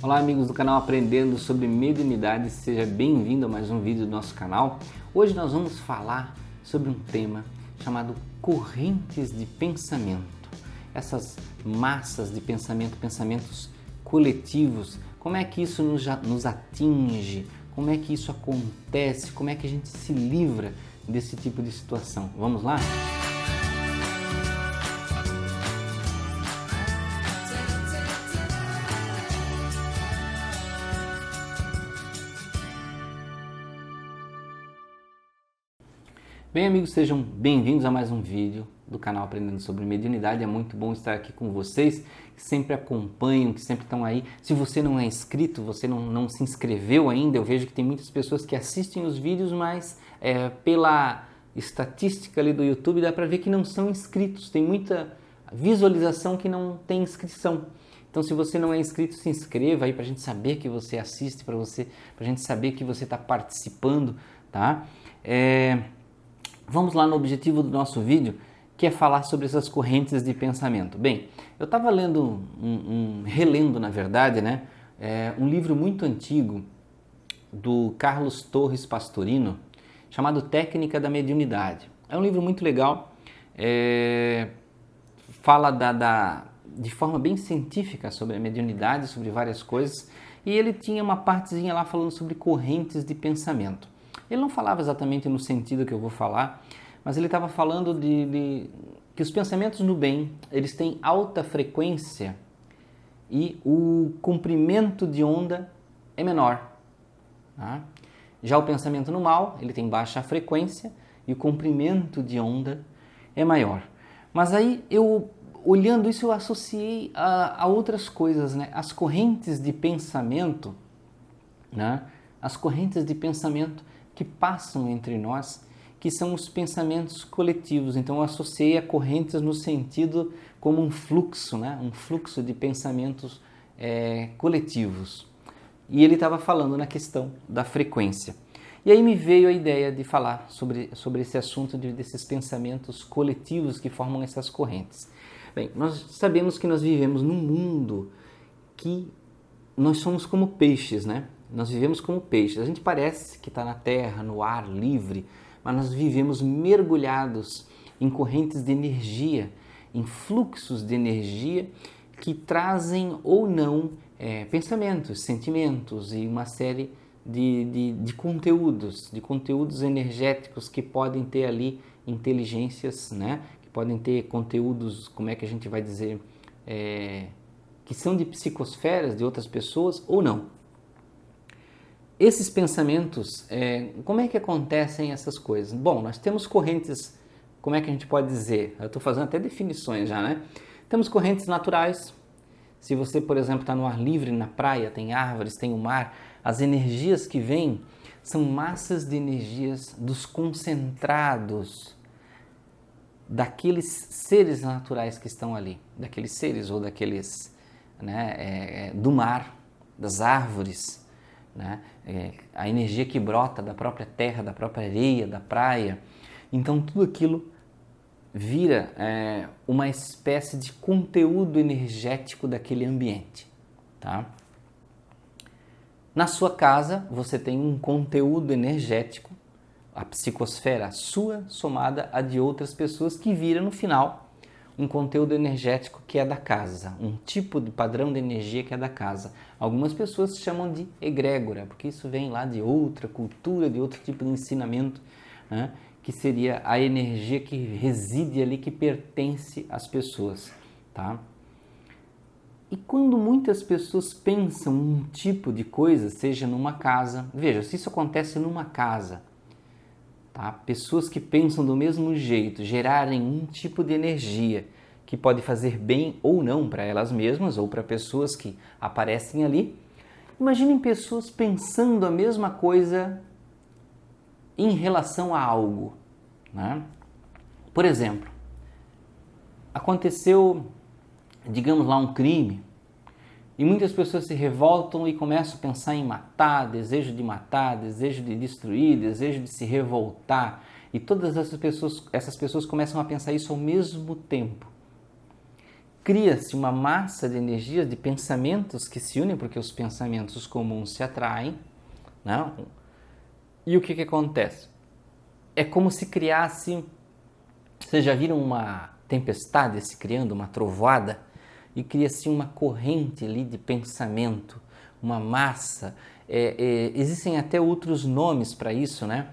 Olá amigos do canal Aprendendo sobre Mediunidade, seja bem-vindo a mais um vídeo do nosso canal. Hoje nós vamos falar sobre um tema chamado correntes de pensamento. Essas massas de pensamento, pensamentos coletivos, como é que isso nos atinge, como é que isso acontece, como é que a gente se livra desse tipo de situação. Vamos lá? Bem amigos, sejam bem-vindos a mais um vídeo do canal Aprendendo sobre Mediunidade. É muito bom estar aqui com vocês, que sempre acompanham, que sempre estão aí. Se você não é inscrito, você não se inscreveu ainda, eu vejo que tem muitas pessoas que assistem os vídeos, mas pela estatística ali do YouTube dá para ver que não são inscritos. Tem muita visualização que não tem inscrição. Então, se você não é inscrito, se inscreva aí para a gente saber que você assiste, para a gente saber que você está participando, tá? Vamos lá no objetivo do nosso vídeo, que é falar sobre essas correntes de pensamento. Bem, eu estava lendo, relendo na verdade, né, um livro muito antigo do Carlos Torres Pastorino, chamado Técnica da Mediunidade. É um livro muito legal, fala de forma bem científica sobre a mediunidade, sobre várias coisas, e ele tinha uma partezinha lá falando sobre correntes de pensamento. Ele não falava exatamente no sentido que eu vou falar, mas ele estava falando que os pensamentos no bem, eles têm alta frequência e o comprimento de onda é menor. Tá? Já o pensamento no mal, ele tem baixa frequência e o comprimento de onda é maior. Mas aí, olhando isso, eu associei a outras coisas, né? As correntes de pensamento, né? As correntes de pensamento que passam entre nós, que são os pensamentos coletivos. Então eu associei a correntes no sentido como um fluxo, né? Um fluxo de pensamentos coletivos. E ele estava falando na questão da frequência. E aí me veio a ideia de falar sobre esse assunto desses pensamentos coletivos que formam essas correntes. Bem, nós sabemos que nós vivemos num mundo que nós somos como peixes, né? Nós vivemos como peixes. A gente parece que está na terra, no ar, livre, mas nós vivemos mergulhados em correntes de energia, em fluxos de energia que trazem ou não pensamentos, sentimentos e uma série de conteúdos energéticos que podem ter ali inteligências, né? Que podem ter conteúdos, como é que a gente vai dizer, que são de psicosferas de outras pessoas ou não. Esses pensamentos, como é que acontecem essas coisas? Bom, nós temos correntes, como é que a gente pode dizer? Eu estou fazendo até definições já, né? Temos correntes naturais. Se você, por exemplo, está no ar livre, na praia, tem árvores, tem o mar, as energias que vêm são massas de energias dos concentrados daqueles seres naturais que estão ali, daqueles seres ou daqueles, né, do mar, das árvores, né? A energia que brota da própria terra, da própria areia, da praia. Então tudo aquilo vira uma espécie de conteúdo energético daquele ambiente. Tá? Na sua casa você tem um conteúdo energético, a psicosfera a sua, somada a de outras pessoas, que vira no final um conteúdo energético que é da casa, um tipo de padrão de energia que é da casa. Algumas pessoas chamam de egrégora, porque isso vem lá de outra cultura, de outro tipo de ensinamento, né? Que seria a energia que reside ali, que pertence às pessoas. Tá? E quando muitas pessoas pensam um tipo de coisa, seja numa casa, veja, se isso acontece numa casa, tá? Pessoas que pensam do mesmo jeito, gerarem um tipo de energia que pode fazer bem ou não para elas mesmas ou para pessoas que aparecem ali. Imaginem pessoas pensando a mesma coisa em relação a algo, né? Por exemplo, aconteceu, digamos lá, um crime e muitas pessoas se revoltam e começam a pensar em matar, desejo de destruir, desejo de se revoltar, e todas essas pessoas começam a pensar isso ao mesmo tempo. cria-se uma massa de energias, de pensamentos que se unem, porque os pensamentos comuns se atraem, né? E o que acontece? É como se criasse... Vocês já viram uma tempestade se criando, uma trovoada? E cria-se uma corrente ali de pensamento, uma massa. Existem até outros nomes para isso, né?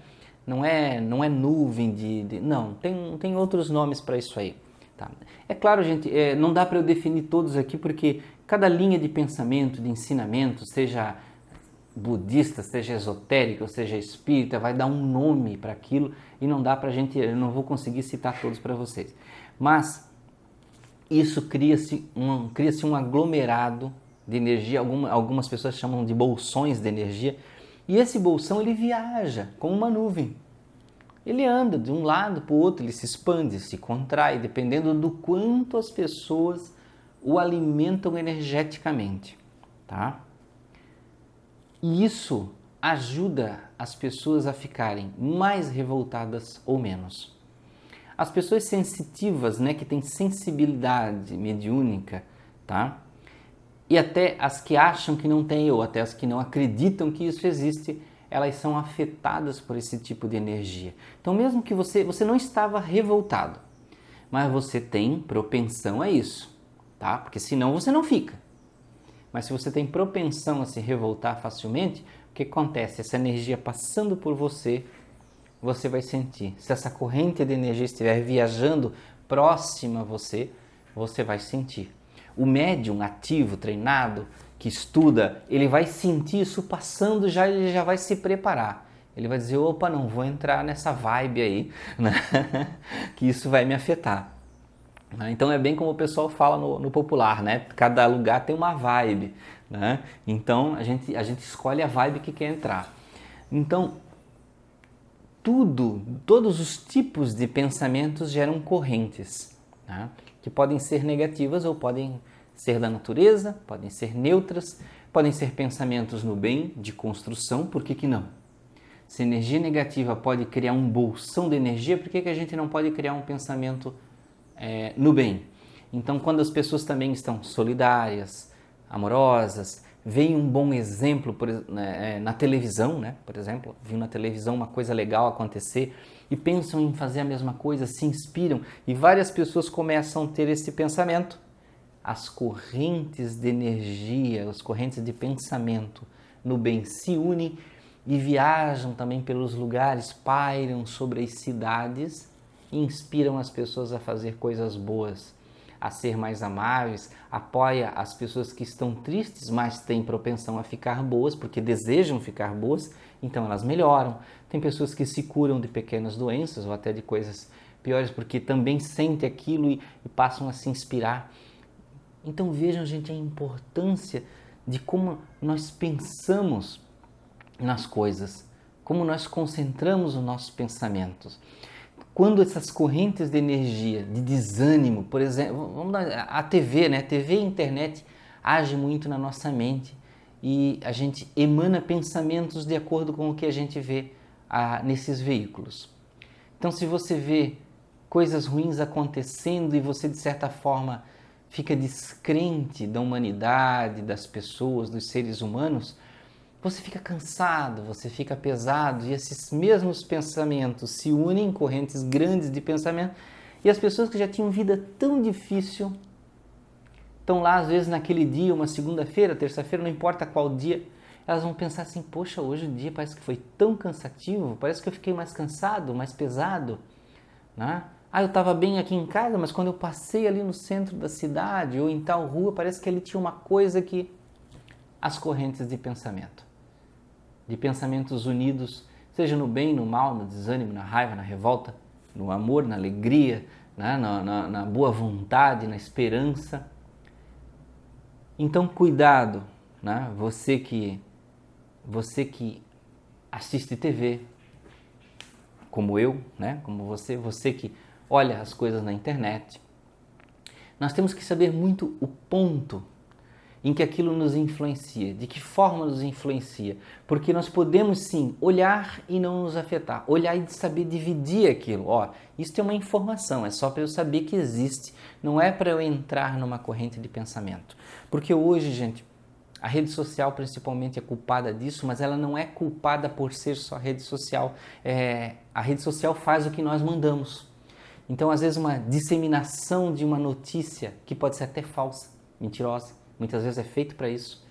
Não é nuvem não, tem outros nomes para isso aí. Tá? É claro, gente, não dá para eu definir todos aqui, porque cada linha de pensamento, de ensinamento, seja budista, seja esotérico, seja espírita, vai dar um nome para aquilo e não dá para a gente, eu não vou conseguir citar todos para vocês. Mas isso cria-se um aglomerado de energia, algumas pessoas chamam de bolsões de energia, e esse bolsão ele viaja como uma nuvem. Ele anda de um lado para o outro, ele se expande, se contrai, dependendo do quanto as pessoas o alimentam energeticamente, tá? E isso ajuda as pessoas a ficarem mais revoltadas ou menos. As pessoas sensitivas, né, que têm sensibilidade mediúnica, tá? E até as que acham que não têm, ou até as que não acreditam que isso existe, elas são afetadas por esse tipo de energia. Então, mesmo que você não estava revoltado, mas você tem propensão a isso, tá? Porque senão você não fica. Mas se você tem propensão a se revoltar facilmente, o que acontece? Essa energia passando por você, você vai sentir. Se essa corrente de energia estiver viajando próxima a você, você vai sentir. O médium ativo, treinado, que estuda, ele vai sentir isso passando, ele já vai se preparar. Ele vai dizer, opa, não vou entrar nessa vibe aí, né? Que isso vai me afetar. Então é bem como o pessoal fala no popular, né? Cada lugar tem uma vibe, né? Então a gente escolhe a vibe que quer entrar. Então todos os tipos de pensamentos geram correntes, né? Que podem ser negativas ou podem ser da natureza, podem ser neutras, podem ser pensamentos no bem, de construção, por que não? Se energia negativa pode criar um bolsão de energia, por que a gente não pode criar um pensamento no bem? Então, quando as pessoas também estão solidárias, amorosas, veem um bom exemplo na televisão, né? Por exemplo, viu na televisão uma coisa legal acontecer e pensam em fazer a mesma coisa, se inspiram e várias pessoas começam a ter esse pensamento. As correntes de energia, as correntes de pensamento no bem se unem e viajam também pelos lugares, pairam sobre as cidades e inspiram as pessoas a fazer coisas boas, a ser mais amáveis, apoia as pessoas que estão tristes, mas têm propensão a ficar boas, porque desejam ficar boas, então elas melhoram. Tem pessoas que se curam de pequenas doenças ou até de coisas piores, porque também sentem aquilo e passam a se inspirar. Então vejam, gente, a importância de como nós pensamos nas coisas, como nós concentramos os nossos pensamentos. Quando essas correntes de energia, de desânimo, por exemplo, vamos dar a TV, né? A TV e a internet agem muito na nossa mente e a gente emana pensamentos de acordo com o que a gente vê nesses veículos. Então, se você vê coisas ruins acontecendo e você, de certa forma, fica descrente da humanidade, das pessoas, dos seres humanos, você fica cansado, você fica pesado e esses mesmos pensamentos se unem em correntes grandes de pensamento e as pessoas que já tinham vida tão difícil estão lá às vezes naquele dia, uma segunda-feira, terça-feira, não importa qual dia, elas vão pensar assim, poxa, hoje o dia parece que foi tão cansativo, parece que eu fiquei mais cansado, mais pesado, né? Eu estava bem aqui em casa, mas quando eu passei ali no centro da cidade ou em tal rua, parece que ali tinha uma coisa que... As correntes de pensamento. De pensamentos unidos, seja no bem, no mal, no desânimo, na raiva, na revolta, no amor, na alegria, né? na boa vontade, na esperança. Então, cuidado, né? Você que assiste TV, como eu, né? Como você que olha as coisas na internet. Nós temos que saber muito o ponto em que aquilo nos influencia. De que forma nos influencia? Porque nós podemos sim olhar e não nos afetar, olhar e saber dividir aquilo. Ó, isso é uma informação, é só para eu saber que existe, não é para eu entrar numa corrente de pensamento. Porque hoje, gente, a rede social principalmente é culpada disso, mas ela não é culpada por ser só rede social. A rede social faz o que nós mandamos. Então, às vezes, uma disseminação de uma notícia que pode ser até falsa, mentirosa, muitas vezes é feito para isso,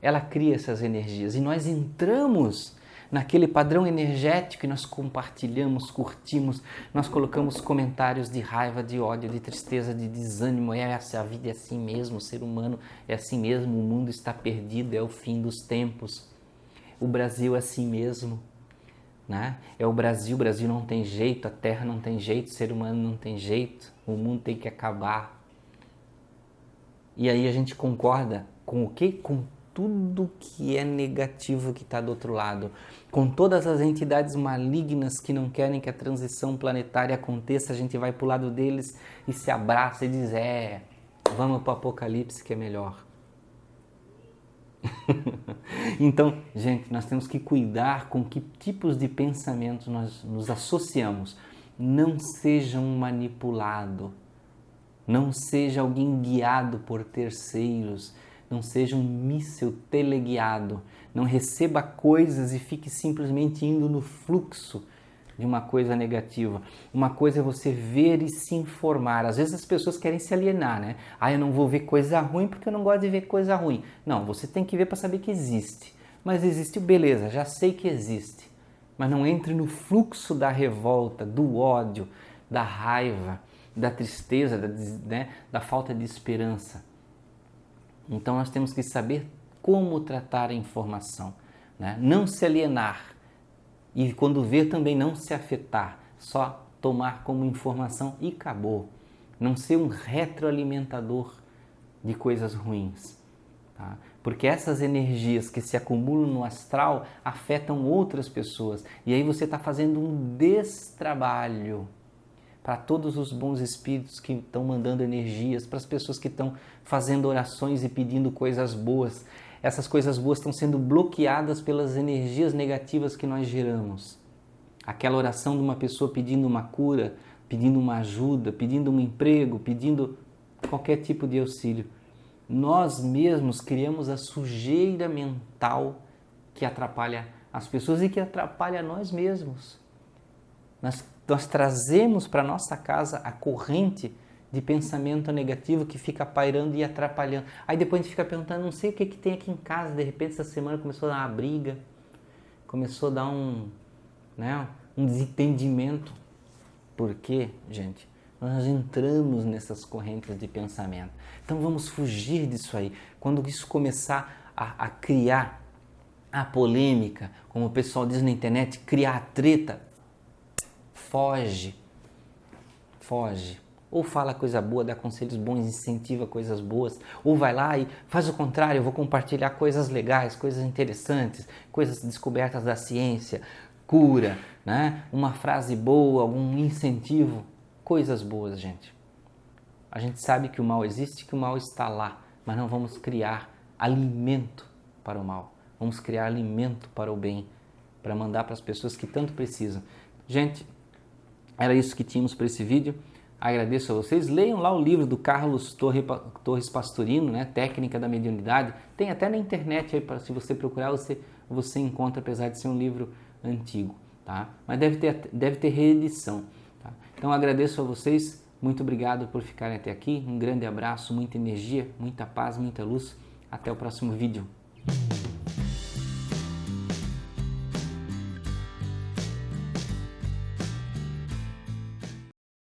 ela cria essas energias e nós entramos naquele padrão energético e nós compartilhamos, curtimos, nós colocamos comentários de raiva, de ódio, de tristeza, de desânimo. A vida é assim mesmo, o ser humano é assim mesmo, o mundo está perdido, é o fim dos tempos, o Brasil é assim mesmo, né? É o Brasil não tem jeito, a terra não tem jeito, o ser humano não tem jeito, o mundo tem que acabar. E aí a gente concorda com o quê? Com tudo que é negativo que está do outro lado, com todas as entidades malignas que não querem que a transição planetária aconteça, a gente vai para o lado deles e se abraça e diz, vamos para o apocalipse que é melhor. Então, gente, nós temos que cuidar com que tipos de pensamentos nós nos associamos. Não seja um manipulado, não seja alguém guiado por terceiros, não seja um míssil teleguiado, não receba coisas e fique simplesmente indo no fluxo de uma coisa negativa. Uma coisa é você ver e se informar. Às vezes as pessoas querem se alienar, né? Eu não vou ver coisa ruim porque eu não gosto de ver coisa ruim. Não, você tem que ver para saber que existe. Mas existe, beleza, já sei que existe. Mas não entre no fluxo da revolta, do ódio, da raiva, da tristeza, da falta de esperança. Então nós temos que saber como tratar a informação, né? Não se alienar e quando ver também não se afetar, só tomar como informação e acabou. Não ser um retroalimentador de coisas ruins, tá? Porque essas energias que se acumulam no astral afetam outras pessoas e aí você está fazendo um destrabalho para todos os bons espíritos que estão mandando energias, para as pessoas que estão fazendo orações e pedindo coisas boas. Essas coisas boas estão sendo bloqueadas pelas energias negativas que nós geramos. Aquela oração de uma pessoa pedindo uma cura, pedindo uma ajuda, pedindo um emprego, pedindo qualquer tipo de auxílio. Nós mesmos criamos a sujeira mental que atrapalha as pessoas e que atrapalha nós mesmos. Nós trazemos para nossa casa a corrente de pensamento negativo que fica pairando e atrapalhando. Aí depois a gente fica perguntando, não sei o que tem aqui em casa, de repente essa semana começou a dar uma briga, começou a dar um desentendimento. Por quê, gente? Nós entramos nessas correntes de pensamento. Então vamos fugir disso aí. Quando isso começar a criar a polêmica, como o pessoal diz na internet, criar a treta, foge. Ou fala coisa boa, dá conselhos bons, incentiva coisas boas, ou vai lá e faz o contrário, eu vou compartilhar coisas legais, coisas interessantes, coisas descobertas da ciência, cura, né? Uma frase boa, algum incentivo, coisas boas, gente. A gente sabe que o mal existe, que o mal está lá, mas não vamos criar alimento para o mal, vamos criar alimento para o bem, para mandar para as pessoas que tanto precisam. Gente, era isso que tínhamos para esse vídeo. Agradeço a vocês. Leiam lá o livro do Carlos Torres Pastorino, né? Técnica da Mediunidade. Tem até na internet, aí, se você procurar, você encontra, apesar de ser um livro antigo, tá? Mas deve ter reedição, tá? Então agradeço a vocês. Muito obrigado por ficarem até aqui. Um grande abraço, muita energia, muita paz, muita luz. Até o próximo vídeo.